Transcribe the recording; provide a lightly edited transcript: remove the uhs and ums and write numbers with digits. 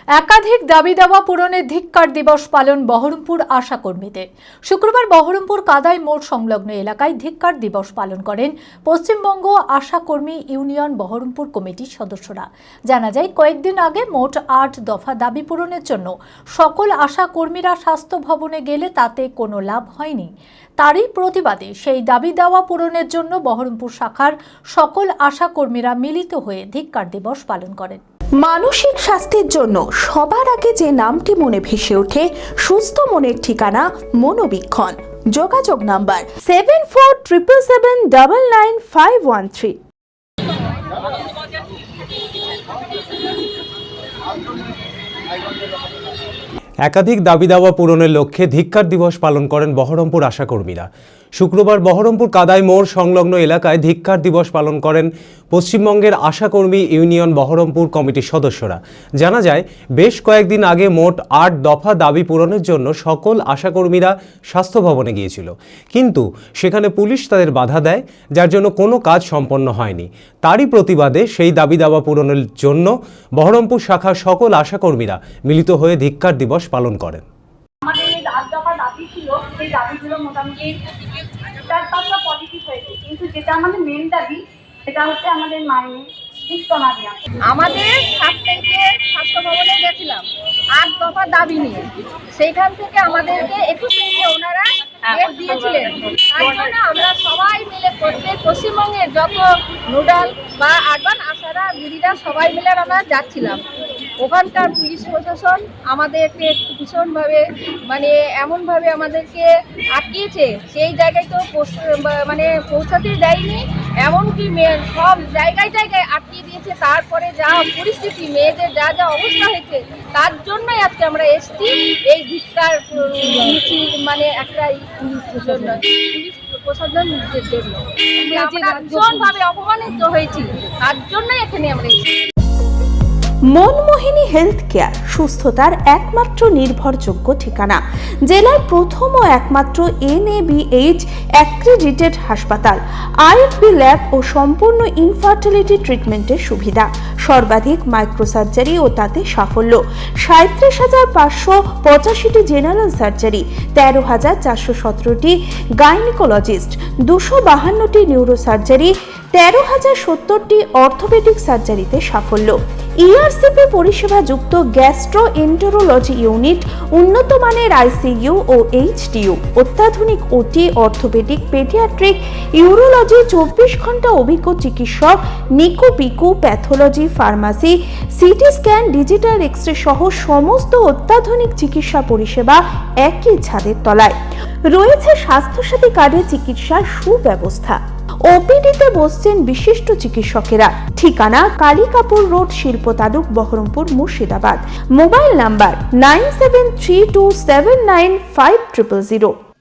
একাধিক দাবি দাওয়া পূরণে ধিক্কার দিবস পালন বহরমপুর আশা কর্মীদের। শুক্রবার বহরমপুর কাদাই মোড় সংলগ্ন এলাকায় ধিক্কার দিবস পালন করেন পশ্চিমবঙ্গ আশা কর্মী ইউনিয়ন বহরমপুর কমিটির সদস্যরা। জানা যায়, কয়েকদিন আগে মোট ৮ দফা দাবি পূরণের জন্য সকল আশা কর্মীরা স্বাস্থ্য ভবনে গেলে তাতে কোনো লাভ হয়নি। তারই প্রতিবাদে সেই দাবি দাওয়া পূরণের জন্য বহরমপুর শাখার সকল আশা কর্মীরা মিলিত হয়ে ধিক্কার দিবস পালন করেন। মানসিক স্বাস্থ্যের জন্য সবার আগে যে নামটি মনে ভেসে ওঠে, সুস্থ মনের ঠিকানা মনোবীক্ষণ। যোগাযোগ নাম্বার 7477799513। একাধিক দাবি দাওয়া পূরণের লক্ষ্যে ধিক্কার দিবস পালন করেন বহরমপুর আশাকর্মীরা। শুক্রবার বহরমপুর কাদাই মোড় সংলগ্ন এলাকায় ধিক্কার দিবস পালন করেন পশ্চিমবঙ্গের আশাকর্মী ইউনিয়ন বহরমপুর কমিটির সদস্যরা। জানা যায়, বেশ কয়েকদিন আগে মোট ৮ দফা দাবি পূরণের জন্য সকল আশাকর্মীরা স্বাস্থ্য ভবনে গিয়েছিল, কিন্তু সেখানে পুলিশ তাদের বাধা দেয়, যার জন্য কোনো কাজ সম্পন্ন হয়নি। তারই প্রতিবাদে সেই দাবি দাওয়া পূরণের জন্য বহরমপুর শাখার সকল আশাকর্মীরা মিলিত হয়ে ধিক্কার দিবস পালন করেন। আমাদের এই ৮ দফা দাবি ছিল, সেই দাবিগুলো মোটামুটি ৪-৫টা পজিটিভ হয়েছে, কিন্তু যেটা আমাদের মেন দাবি সেটা হচ্ছে আমাদের মাইনে ঠিক না দেওয়া। আমাদের ৭ থেকে স্বাস্থ্য ভবনে গেছিলাম ৮ দফা দাবি নিয়ে, সেইখান থেকে আমাদেরকে ২১ তারিখে ওনারা ডেট দিয়েছিলেন। তার জন্য আমরা সবাই মিলে প্রত্যেক পশ্চিমবঙ্গের যত নোডাল বা আরবান আশারা দিদিরা সবাই মিলে আমরা যাচ্ছিলাম। ওখানকার পুলিশ প্রশাসন আমাদেরকে ভীষণভাবে এমনভাবে আমাদেরকে আটকিয়েছে, সেই জায়গায় তো পৌঁছাতে দেয়নি, এমনকি সব জায়গায় জায়গায় আটকিয়ে দিয়েছে। তারপরে যা পরিস্থিতি, মেয়েদের যা যা অবস্থা হয়েছে, তার জন্যই আজকে আমরা এসছি এই ধিক্কার একটা পুলিশ প্রশাসনের জন্য আমরা ভীষণভাবে অপমানিত হয়েছি, তার জন্যই এখানে আমরা এসেছি। মনমোহিনী হেলথ কেয়ার সুস্থতার একমাত্র নির্ভরযোগ্য ঠিকানা। জেলার প্রথম ও একমাত্র NABH অ্যাক্রিডিটেড হাসপাতাল, IFB ল্যাব ও সম্পূর্ণ ইনফার্টিলিটি ট্রিটমেন্টের সুবিধা, সর্বাধিক মাইক্রোসার্জারি ও তাতে সাফল্য, ৩৭,৫৮৫টি জেনারেল সার্জারি, ১৩,৪১৭টি গাইনিকোলজিস্ট, ২৫২টি নিউরোসার্জারি, ১৩,০৭০টি অর্থোপেডিক সার্জারিতে সাফল্য, ERCP পরিষেবা যুক্ত গ্যাস্ট্রোএন্টেরোলজি ইউনিট, উন্নত মানের ICU ও HDU, অত্যাধুনিক OT, অর্থোপেডিক, পেডিয়াট্রিক, ইউরোলজি, ২৪ ঘন্টা অভিজ্ঞ চিকিৎসক, NICU PICU, pathology, pharmacy, CT scan, digital X ray সহ সমস্ত অত্যাধুনিক চিকিৎসা পরিষেবা একই ছাদের তলায়। রয়েছে স্বাস্থ্যসাথী কার্ডে চিকিৎসার সুব্যবস্থা। OPD-তে বসছেন বিশিষ্ট চিকিৎসকেরা। ঠিকানা কালিকাপুর রোড, শিল্প তালুক, বহরমপুর, মুর্শিদাবাদ। Mobile number 9732795000।